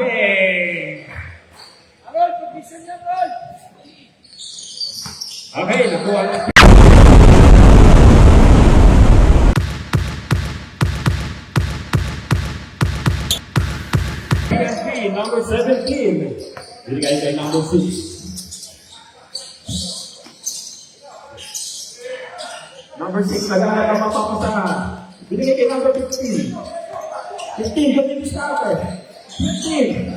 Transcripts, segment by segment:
game. Okay, nakuha na. PNP, number 17. Binigay kay number 6. Number 6, naghahanap ang mapapasahan. Binigay kay number 15. 15, community starter. 15.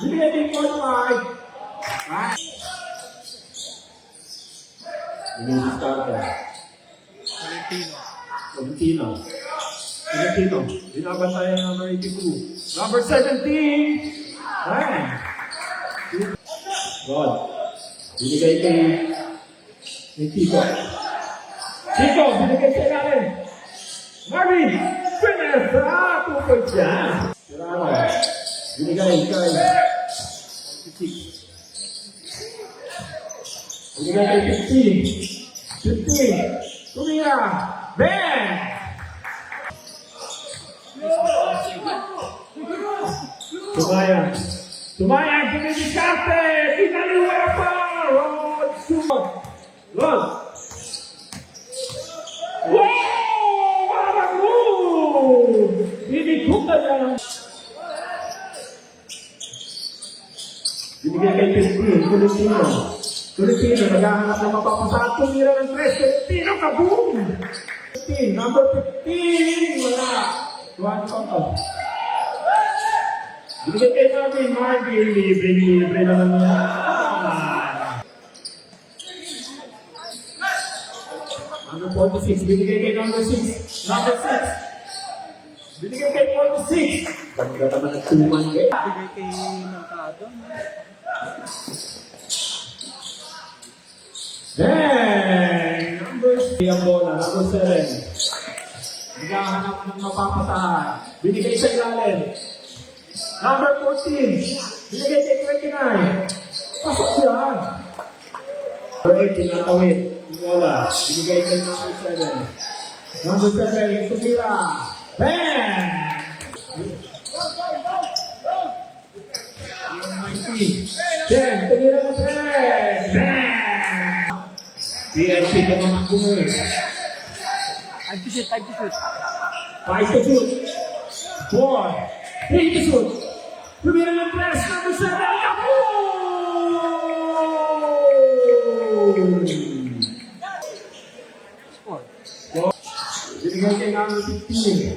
Binigay kay 45. Community starter. Valentino. Binabantayan ng number 82. Number 17. Ayan. God. Binigay kay Tito. Binigay siya natin. Marvin, finish! Tukol siya. Salamat. Binigay kay 15. Binigay kay 15. Tumira. Ben! Tumayan, dumidiskarte! Pinaliwa pa! Rod! Sumot! Rod! Wow! Parang move! Binigkutan niya lang. Binigay kay 15, Filipino, naghahanap ng mapapasahan. Tumira ng 3, Filipino, kaboom! 15, number 15, wala. Tuwan ko. Binigay kay Marvin, libre na naman. Number 46, binigay kay number 6. Number 6. Binigay kay 46. Pagka naman nagtuman kayo. Binigay kay Mercado. Dang! Number 3 ang bola. Number 7. Naghahanap ng mapapasahan. Binigay sa ilalim. Number 14. Binigay kay 29. Pasok siya. Number 8, tinatawid. Bola. Binigay kay number 7. Number 7, yung tumira. Bang! Yung 19. Then, tumira na 10. Bang! PNP ka naman kumul. Time to shoot. 5 to shoot. 4. 3 to shoot. Tumira ng 3. Number 7. Score. Binigay kay number 15.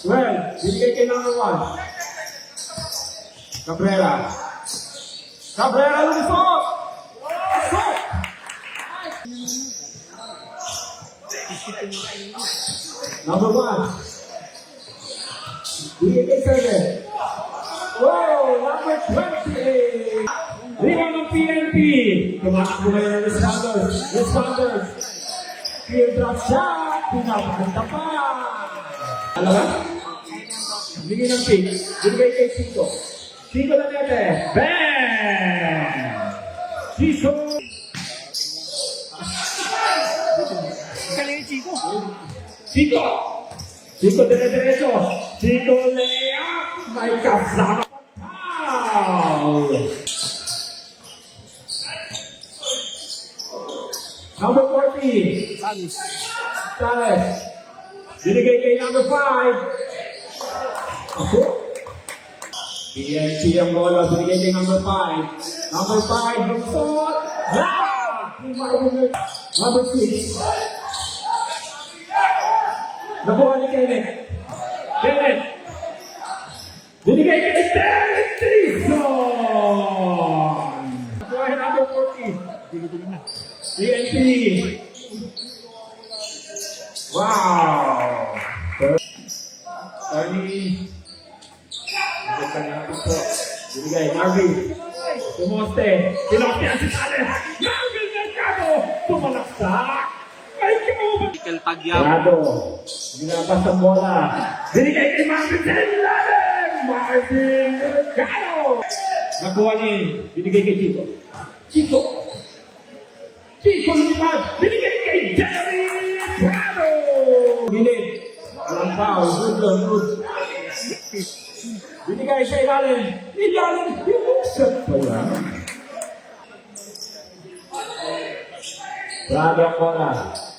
12. Binigay kay number 1. Cabrera, lumusot! Lusot! Number 1. Binigay kay 7. Wow! Number 20! Rebound ng PNP. Tumatakbo na yung responders. Field drop shot. Pinapaganda pa. Alam ba? Binigay ng pick. Binigay kay Chico. Chico na nete. Bang! Chico! Galing Chico. Chico dire-diretso. Chico layup. May kasama pa. Foul! Number 40. Sales. Binigay kay number 5. Ako. PNP ang bola. Binigay kay number 5. Number 5. Lumusot. Number 6. Nakuha ni Kenneth. Binigay kay Derek Dixon. Nakuha ni number 40. PNP. Wow! Tony. Maganda natin po. Binigay, Marvin. Tumoste. Tinoste ang sisali. Marvin Mercado. Tumalaksak. Ay, kumuha. Michael Tagyao. Mercado. Ginabas ang bola. Binigay kay Marvin sa ilalim. Marvin Mercado. Nakuha ni. Binigay kay Chico. Chico lumipad. Binigay kay Jerry Mercado. Gilid. Walang foul. Good. Binigay sa ilalim. Ilalim. Binuksan pa lang. Grabe ang bola.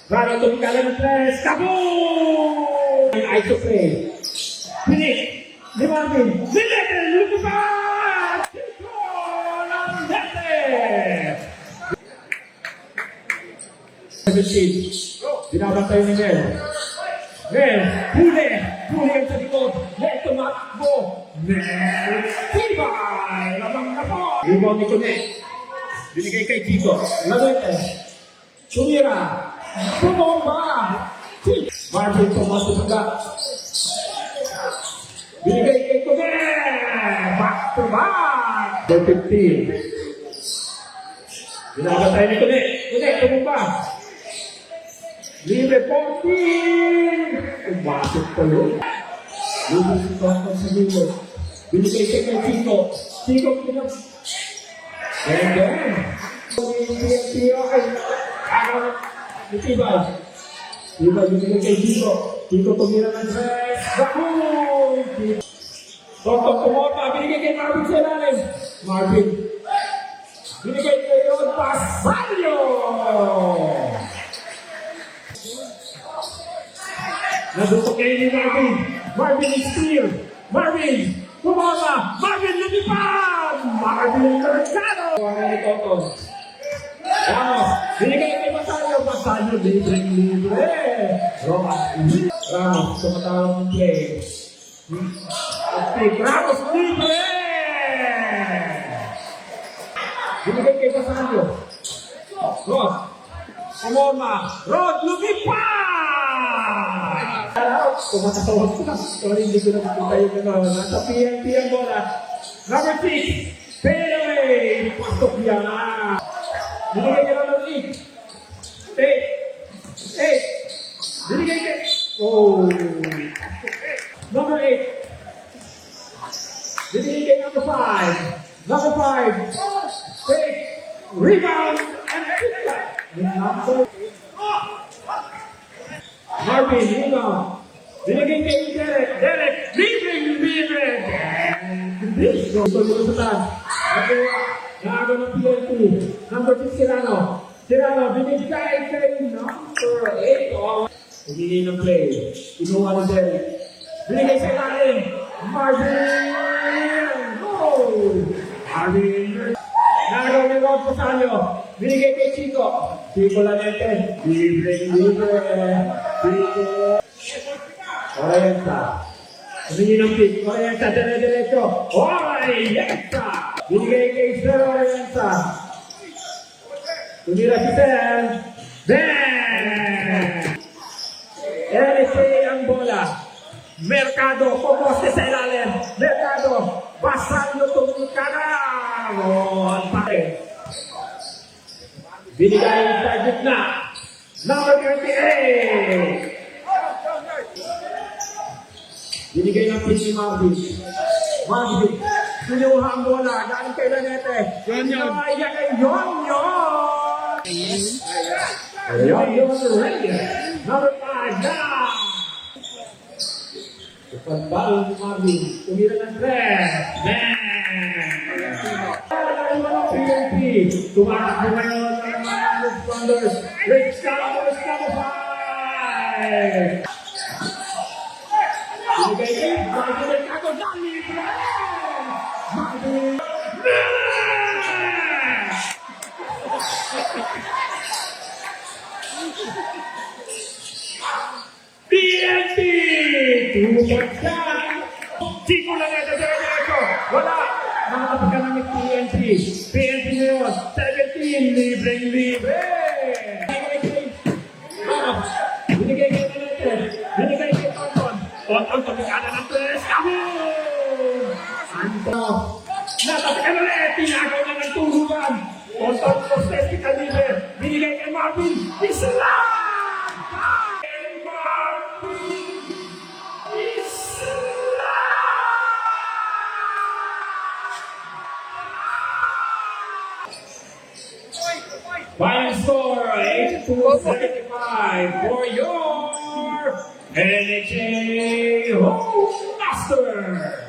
Grabe tumigala ng tres. Kaboom! ISO play. Pinik. Di Marvin. Nilete! Lumipat! Goal ng Nete! 17. Binabantay ni Nel. Nel. Huli. Huli ang sa likod. Nel tumakbo. Nel. Tibay. Lamang na po. Rebound ni Kunek. Binigay kay Chico. Nalete. Sumira. Pumomba. Marvin pumasok sa gap. Binigay kay Kunek. Back to back. 15. Binabatay ni Kunek. Kunek, pumomba. Libre 14. Umasok pa yun. Lubos ito ang sa libre. Binigay kay Chico. Chico pinag... And then, PNP ay Tibay. Tibay binigay kay Chico. Chico tumira ng tres. Bakoy! Doktor Tumota, binigay kay Marvin sa ilalim. Marvin. Binigay kay Ron Pasalio. Nadutok kayo ni Marvin. Marvin is clear. Marvin. Tumota. Marvin lumipad. Marvin Mercado. Ano ni Toto? Ramos. Binigay kay Pasalio. Pasalio libre. Ramos. Tumatawag ng play. Ramos libre. Binigay kay Pasalio. Rod. Umoma. Rod lumipad. Tumatawag ko na. Sorry, hindi ko na makita yung gano'n. Nasa PNP ang bola. Number 6. Pele. Pasok yan. Binigay niya ng 8. 8. Binigay kay... Oh. Number 8. Binigay kay number 5. Number 5. Take. Rebound. And number... Marvin, rebound. Binigay kay Derek. Derek. Libre. Gusto sa taas. Nagawa ng PNP. Number 6, Serrano. Serrano, binigay kay number 8. Hindi ng play. Inuha ni Derek. Binigay sa ilalim. Marvin! Goal! Marvin! Nagawa ni Rod Pasalio. Binigay kay Chico. Chico Lanete. Libre. Chico. Orienta. Humingi ng pick. Orienta, dire-diretso. Orienta! Binigay kay Sir Orienta. Tumira si Sir. Ben! NHA ang bola. Mercado, pumoste sa ilalim. Mercado, Pasalio tumikana. Ron pare. Binigay sa gitna. Number 38. Binigay ng pin ni Marvin. Marvin, sinuha ang bola. Galing kay Lanete. Yon. Kaya kay Yon. Yon Reyes. Number 5. Now. Pagbalong ni Marvin. Tumira ng tres. PNP. Tumakbo ngayon ng mga responders. Rich Campos, number 5. Binigay kay Marvin Mercado. Libre! Marvin! PNP! Tumupag ka! Chico lang ito, dire-diretso! Wala! Nakapag ka namin PNP. PNP ngayon, 17, libre! Binigay kay Manete. Binigay kay Tonton. Tonton, tumikana ng tres. Kaboom! Anton. Natatakan ulit. Tinagaw na ng tulungan. Tonton, postes kita libre. Binigay kay Marvin. Islam! Final score, 82-75 for your NHA home Master!